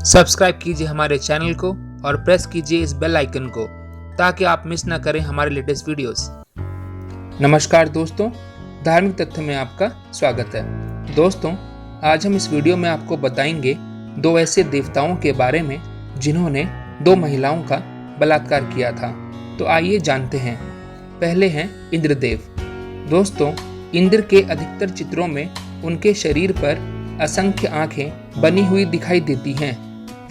Subscribe कीजिए हमारे channel को और प्रेस कीजिए इस बेल आइकन को ताकि आप मिस ना करें हमारे लेटेस्ट वीडियोस। नमस्कार दोस्तों, धार्मिक तथ्य में आपका स्वागत है। दोस्तों, आज हम इस वीडियो में आपको बताएंगे दो ऐसे देवताओं के बारे में जिन्होंने दो महिलाओं का बलात्कार किया था। तो आइए जानते हैं। पहले हैं इंद्रदेव। दोस्तों, इंद्र के अधिकतर चित्रों में उनके शरीर पर असंख्य आंखें बनी हुई दिखाई देती हैं।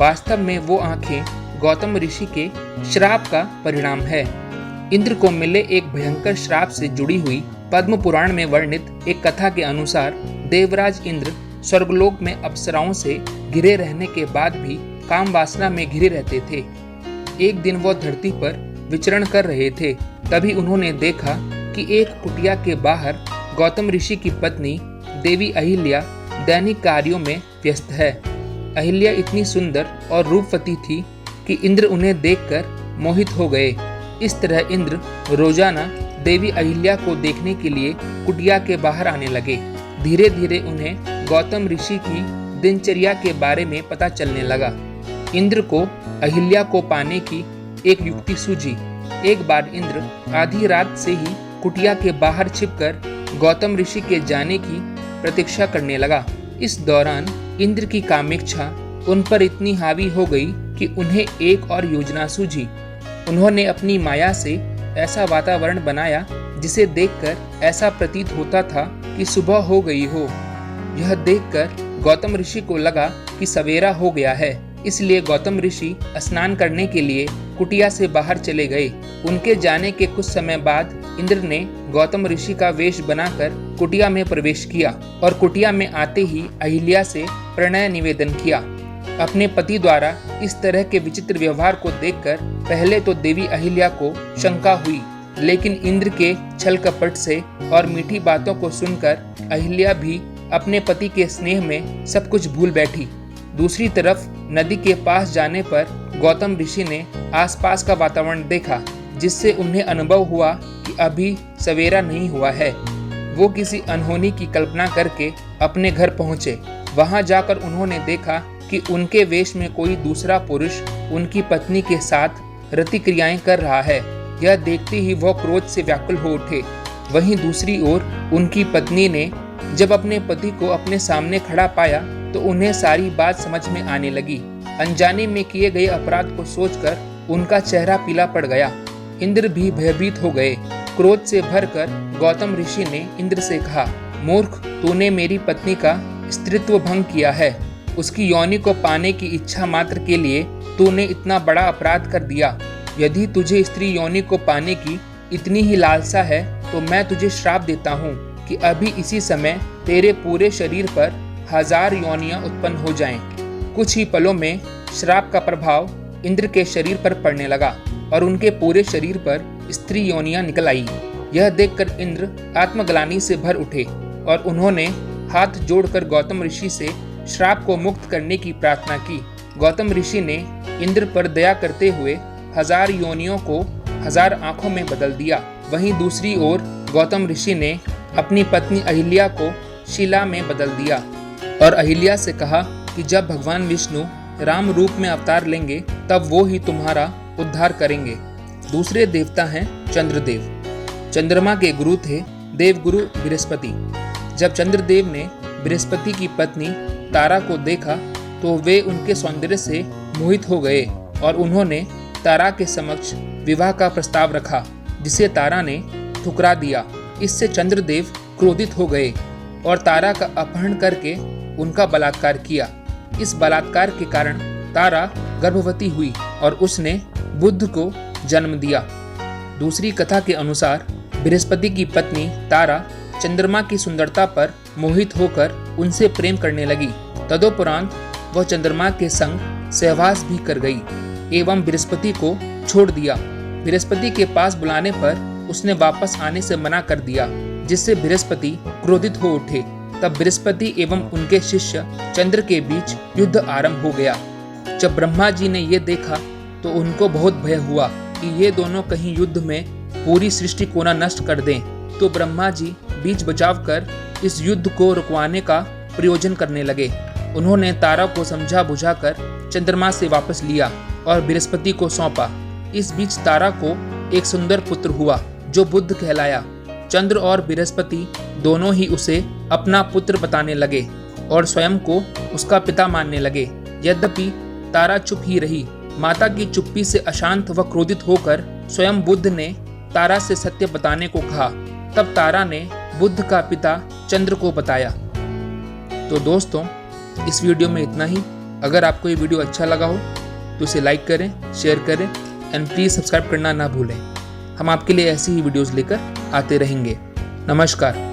वास्तव में वो आंखें गौतम ऋषि के श्राप का परिणाम है। इंद्र को मिले एक भयंकर श्राप से जुड़ी हुई पद्म पुराण में वर्णित एक कथा के अनुसार देवराज इंद्र स्वर्गलोक में अप्सराओं से घिरे रहने के बाद भी काम वासना में घिरे रहते थे। एक दिन वो धरती पर विचरण कर रहे थे, तभी उन्होंने देखा कि एक कुटिया के बाहर गौतम ऋषि की पत्नी देवी अहिल्या दैनिक कार्यों में व्यस्त है। अहिल्या इतनी सुंदर और रूपवती थी कि इंद्र उन्हें देखकर मोहित हो गए। इस तरह इंद्र रोजाना देवी अहिल्या को देखने के लिए कुटिया के बाहर आने लगे। धीरे धीरे उन्हें गौतम ऋषि की दिनचर्या के बारे में पता चलने लगा। इंद्र को अहिल्या को पाने की एक युक्ति सूझी। एक बार इंद्र आधी रात से ही कुटिया के बाहर छिपकर गौतम ऋषि के जाने की प्रतीक्षा करने लगा। इस दौरान इंद्र की कामेच्छा उन पर इतनी हावी हो गई कि उन्हें एक और योजना सूझी। उन्होंने अपनी माया से ऐसा वातावरण बनाया जिसे देखकर ऐसा प्रतीत होता था कि सुबह हो गई हो। यह देखकर गौतम ऋषि को लगा कि सवेरा हो गया है, इसलिए गौतम ऋषि स्नान करने के लिए कुटिया से बाहर चले गए। उनके जाने के कुछ समय बाद इंद्र ने गौतम ऋषि का वेश बनाकर कुटिया में प्रवेश किया और कुटिया में आते ही अहिल्या से प्रणय निवेदन किया। अपने पति द्वारा इस तरह के विचित्र व्यवहार को देखकर पहले तो देवी अहिल्या को शंका हुई, लेकिन इंद्र के छल कपट से और मीठी बातों को सुनकर अहिल्या भी अपने पति के स्नेह में सब कुछ भूल बैठी। दूसरी तरफ नदी के पास जाने पर गौतम ऋषि ने आसपास का वातावरण देखा, जिससे उन्हें अनुभव हुआ कि अभी सवेरा नहीं हुआ है। वो किसी अनहोनी की कल्पना करके अपने घर पहुंचे। वहां जाकर उन्होंने देखा कि उनके वेश में कोई दूसरा पुरुष उनकी पत्नी के साथ रति क्रियाएं कर रहा है। यह देखते ही वह क्रोध से व्याकुल हो उठे। वहीं दूसरी ओर उनकी पत्नी ने जब अपने पति को अपने सामने खड़ा पाया तो उन्हें सारी बात समझ में आने लगी। अनजाने में किए गए अपराध को सोचकर उनका चेहरा पीला पड़ गया। इंद्र भी भयभीत हो गए। क्रोध से भरकर गौतम ऋषि ने इंद्र से कहा, मूर्ख, तूने मेरी पत्नी का स्त्रीत्व भंग किया है। उसकी योनि को पाने की इच्छा मात्र के लिए तूने इतना बड़ा अपराध कर दिया। यदि तुझे स्त्री योनि को पाने की इतनी ही लालसा है तो मैं तुझे श्राप देता हूँ कि अभी इसी समय तेरे पूरे शरीर पर 1000 योनियां उत्पन्न हो जाएं। कुछ ही पलों में श्राप का प्रभाव इंद्र के शरीर पर पड़ने लगा और उनके पूरे शरीर पर स्त्री योनियां निकल आई। यह देखकर इंद्र आत्मग्लानि से भर उठे और उन्होंने हाथ जोड़कर गौतम ऋषि से श्राप को मुक्त करने की प्रार्थना की। गौतम ऋषि ने इंद्र पर दया करते हुए 1000 योनियों को 1000 आंखों में बदल दिया। वहीं दूसरी ओर गौतम ऋषि ने अपनी पत्नी अहिल्या को शिला में बदल दिया और अहिल्या से कहा कि जब भगवान विष्णु राम रूप में अवतार लेंगे तब वो ही तुम्हारा उद्धार करेंगे। दूसरे देवता हैं चंद्रदेव। चंद्रमा के गुरु थे देवगुरु बृहस्पति। जब चंद्रदेव ने बृहस्पति की पत्नी तारा को देखा तो वे उनके सौंदर्य से मोहित हो गए और उन्होंने तारा के समक्ष विवाह का प्रस्ताव रखा, जिसे तारा ने ठुकरा दिया। इससे चंद्रदेव क्रोधित हो गए और तारा का अपहरण करके उनका बलात्कार किया। इस बलात्कार के कारण तारा गर्भवती हुई और उसने बुध को जन्म दिया। दूसरी कथा के अनुसार बृहस्पति की पत्नी तारा चंद्रमा की सुंदरता पर मोहित होकर उनसे प्रेम करने लगी। तदोपरांत वह चंद्रमा के संग सहवास भी कर गई एवं बृहस्पति को छोड़ दिया। बृहस्पति के पास बुलाने पर उसने वापस आने से मना कर दिया, जिससे बृहस्पति क्रोधित हो उठे। तब बृहस्पति एवं उनके शिष्य चंद्र के बीच युद्ध आरंभ हो गया। जब ब्रह्मा जी ने यह देखा तो उनको बहुत भय हुआ कि ये दोनों कहीं युद्ध में पूरी सृष्टि को न नष्ट कर दें। तो ब्रह्मा जी बीच बचाव कर इस युद्ध को रुकवाने का प्रयोजन करने लगे। उन्होंने तारा को समझा बुझाकर चंद्रमा से वापस लिया और बृहस्पति को सौंपा। इस बीच तारा को एक सुंदर पुत्र हुआ जो बुध कहलाया। चंद्र और बृहस्पति दोनों ही उसे अपना पुत्र बताने लगे और स्वयं को उसका पिता मानने लगे। यद्यपि तारा चुप ही रही। माता की चुप्पी से अशांत व क्रोधित होकर स्वयं बुध ने तारा से सत्य बताने को कहा। तब तारा ने बुध का पिता चंद्र को बताया। तो दोस्तों, इस वीडियो में इतना ही। अगर आपको ये वीडियो अच्छा लगा हो तो इसे लाइक करें, शेयर करें एंड प्लीज़ सब्सक्राइब करना ना भूलें। हम आपके लिए ऐसी ही वीडियोस लेकर आते रहेंगे। नमस्कार।